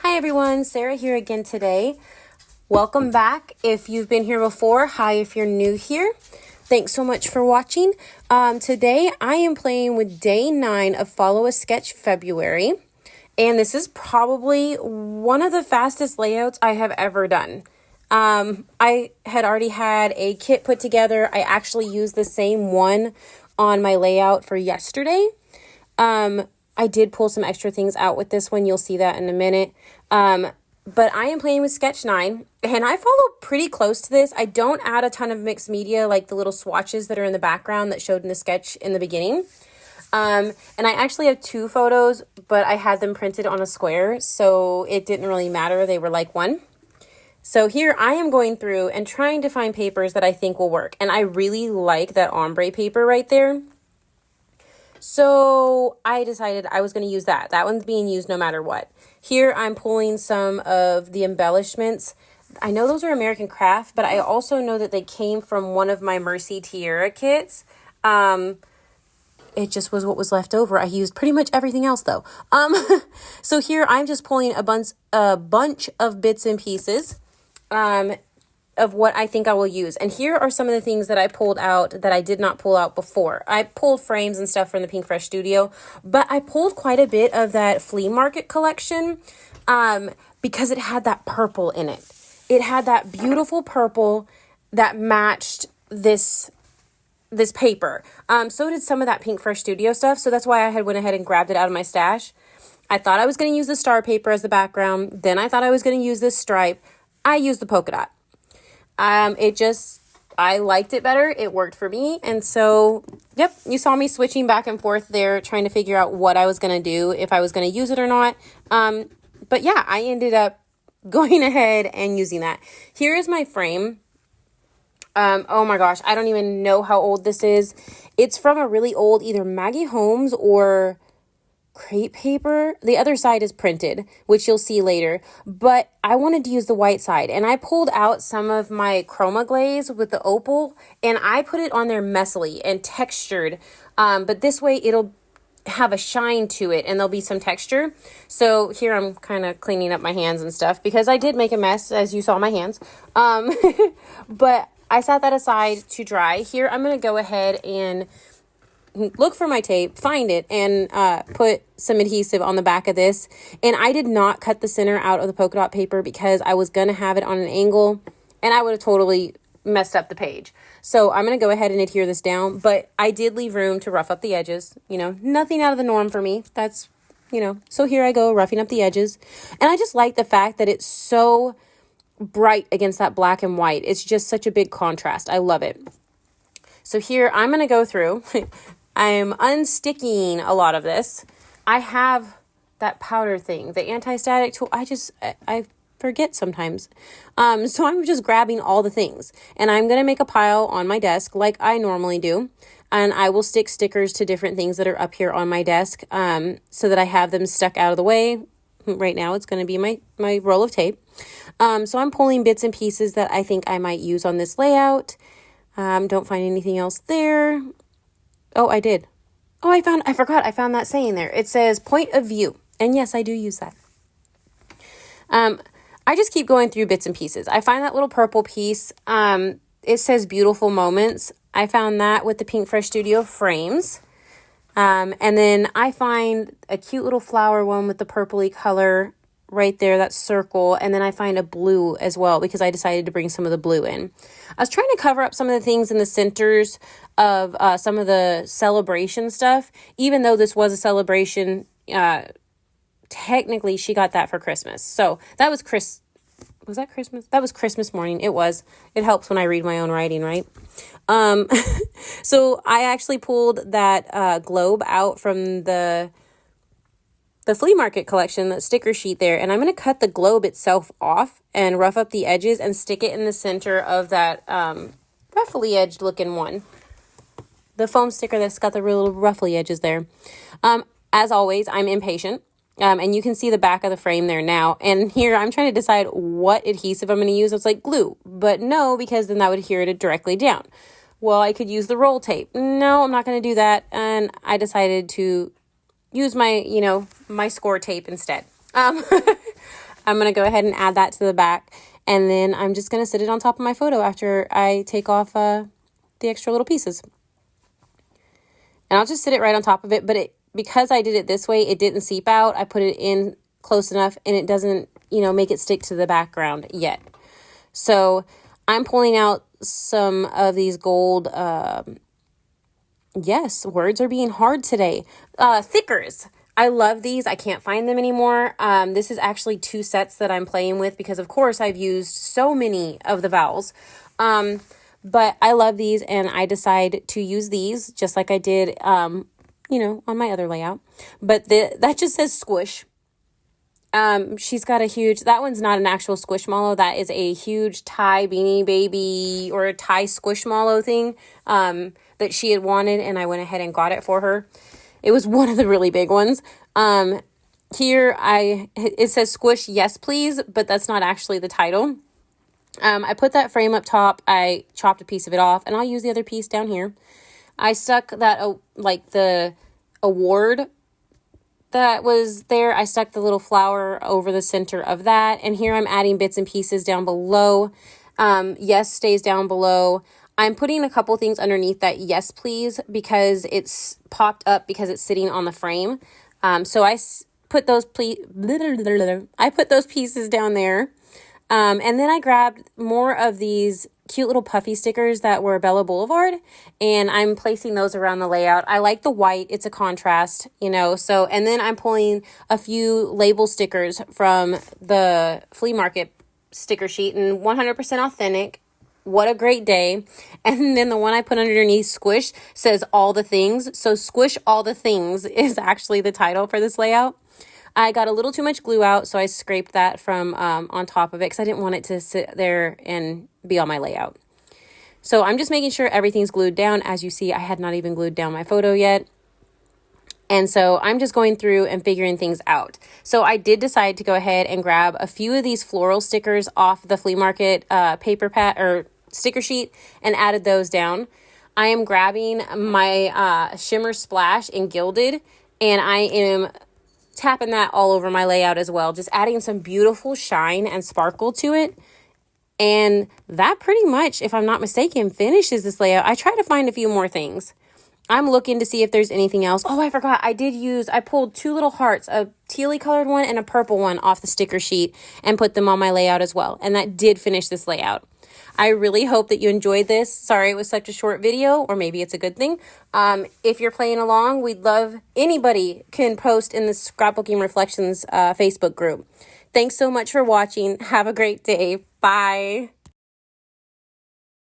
Hi everyone, Sarah here again today. Welcome back. If you've been here before, hi if you're new here. Thanks so much for watching. Today I am playing with day 9 of Follow a Sketch February. And this is probably one of the fastest layouts I have ever done. I had already had a kit put together. I actually used the same one on my layout for yesterday. I did pull some extra things out with this one. You'll see that in a minute. But I am playing with Sketch 9 and I follow pretty close to this. I don't add a ton of mixed media like the little swatches that are in the background that showed in the sketch in the beginning. And I actually have 2 photos, but I had them printed on a square, so it didn't really matter. They were like one. So here I am going through and trying to find papers that I think will work. And I really like that ombre paper right there. So I decided I was going to use that. That one's being used no matter what. Here I'm pulling some of the embellishments. I know those are American Craft, but I also know that they came from one of my Mercy Tiara kits. It just was what was left over. I used pretty much everything else though. So here I'm just pulling a bunch of bits and pieces of what I think I will use. And here are some of the things that I pulled out that I did not pull out before. I pulled frames and stuff from the Pink Fresh Studio, but I pulled quite a bit of that flea market collection because it had that purple in it. It had that beautiful purple that matched this paper. So did some of that Pink Fresh Studio stuff. So that's why I had went ahead and grabbed it out of my stash. I thought I was going to use the star paper as the background. Then I thought I was going to use this stripe. I used the polka dot. I liked it better. It worked for me. And so, yep, you saw me switching back and forth there, trying to figure out what I was going to do, if I was going to use it or not. But yeah, I ended up going ahead and using that. Here is my frame. Oh my gosh, I don't even know how old this is. It's from a really old, either Maggie Holmes or crepe paper. The other side is printed, which you'll see later, but I wanted to use the white side and I pulled out some of my chroma glaze with the opal and I put it on there messily and textured, but this way it'll have a shine to it and there'll be some texture. So here I'm kind of cleaning up my hands and stuff because I did make a mess, as you saw my hands. But I set that aside to dry. Here I'm going to go ahead and look for my tape, find it, and put some adhesive on the back of this. And I did not cut the center out of the polka dot paper because I was going to have it on an angle and I would have totally messed up the page. So I'm going to go ahead and adhere this down, but I did leave room to rough up the edges. You know, nothing out of the norm for me. That's, so here I go roughing up the edges. And I just like the fact that it's so bright against that black and white. It's just such a big contrast. I love it. So here I'm going to go through. I'm unsticking a lot of this. I have that powder thing, the anti-static tool. I forget sometimes. So I'm just grabbing all the things and I'm going to make a pile on my desk like I normally do. And I will stick stickers to different things that are up here on my desk so that I have them stuck out of the way. Right now it's going to be my roll of tape. So I'm pulling bits and pieces that I think I might use on this layout. Don't find anything else there. Oh, I did. Oh, I forgot. I found that saying there. It says point of view. And yes, I do use that. I just keep going through bits and pieces. I find that little purple piece. It says beautiful moments. I found that with the Pink Fresh Studio frames. And then I find a cute little flower one with the purpley color right there, that circle. And then I find a blue as well because I decided to bring some of the blue in. I was trying to cover up some of the things in the centers of some of the celebration stuff, even though this was a celebration. Technically, she got that for Christmas. So that was was that Christmas? That was Christmas morning. It was. It helps when I read my own writing, right? So I actually pulled that globe out from the flea market collection, that sticker sheet there, and I'm going to cut the globe itself off and rough up the edges and stick it in the center of that ruffly edged looking one. The foam sticker that's got the real ruffly edges there. As always, I'm impatient. And you can see the back of the frame there now. And here I'm trying to decide what adhesive I'm going to use. It's like glue, but no, because then that would adhere it directly down. Well, I could use the roll tape. No, I'm not going to do that. And I decided to use my, my score tape instead. I'm going to go ahead and add that to the back. And then I'm just going to sit it on top of my photo after I take off the extra little pieces. And I'll just sit it right on top of it. But because I did it this way, it didn't seep out. I put it in close enough and it doesn't, make it stick to the background yet. So I'm pulling out some of these gold, yes, words are being hard today. Thickers. I love these. I can't find them anymore. This is actually 2 sets that I'm playing with because, of course, I've used so many of the vowels. But I love these, and I decide to use these just like I did, on my other layout. But that just says Squish. She's got a huge, that one's not an actual Squishmallow. That is a huge Thai Beanie Baby or a Thai Squishmallow thing that she had wanted, and I went ahead and got it for her. It was one of the really big ones. Here it says Squish, yes please, but that's not actually the title. I put that frame up top. I chopped a piece of it off, and I'll use the other piece down here. I stuck that, the award that was there. I stuck the little flower over the center of that. And here I'm adding bits and pieces down below. Yes stays down below. I'm putting a couple things underneath that yes please because it's popped up because it's sitting on the frame. So I put those pieces down there. And then I grabbed more of these cute little puffy stickers that were Bella Boulevard, and I'm placing those around the layout. I like the white. It's a contrast, so, and then I'm pulling a few label stickers from the flea market sticker sheet, and 100% authentic. What a great day. And then the one I put underneath Squish says all the things. So Squish all the things is actually the title for this layout. I got a little too much glue out, so I scraped that from on top of it because I didn't want it to sit there and be on my layout. So I'm just making sure everything's glued down. As you see, I had not even glued down my photo yet. And so I'm just going through and figuring things out. So I did decide to go ahead and grab a few of these floral stickers off the flea market paper pad or sticker sheet and added those down. I am grabbing my Shimmer Splash in Gilded, and I am tapping that all over my layout as well, just adding some beautiful shine and sparkle to it. And that pretty much, if I'm not mistaken, finishes this layout. I try to find a few more things. I'm looking to see if there's anything else. Oh, I forgot. I pulled 2 little hearts, a tealy colored one and a purple one off the sticker sheet and put them on my layout as well. And that did finish this layout. I really hope that you enjoyed this. Sorry it was such a short video, or maybe it's a good thing. If you're playing along, we'd love anybody can post in the Scrapbooking Reflections Facebook group. Thanks so much for watching. Have a great day. Bye.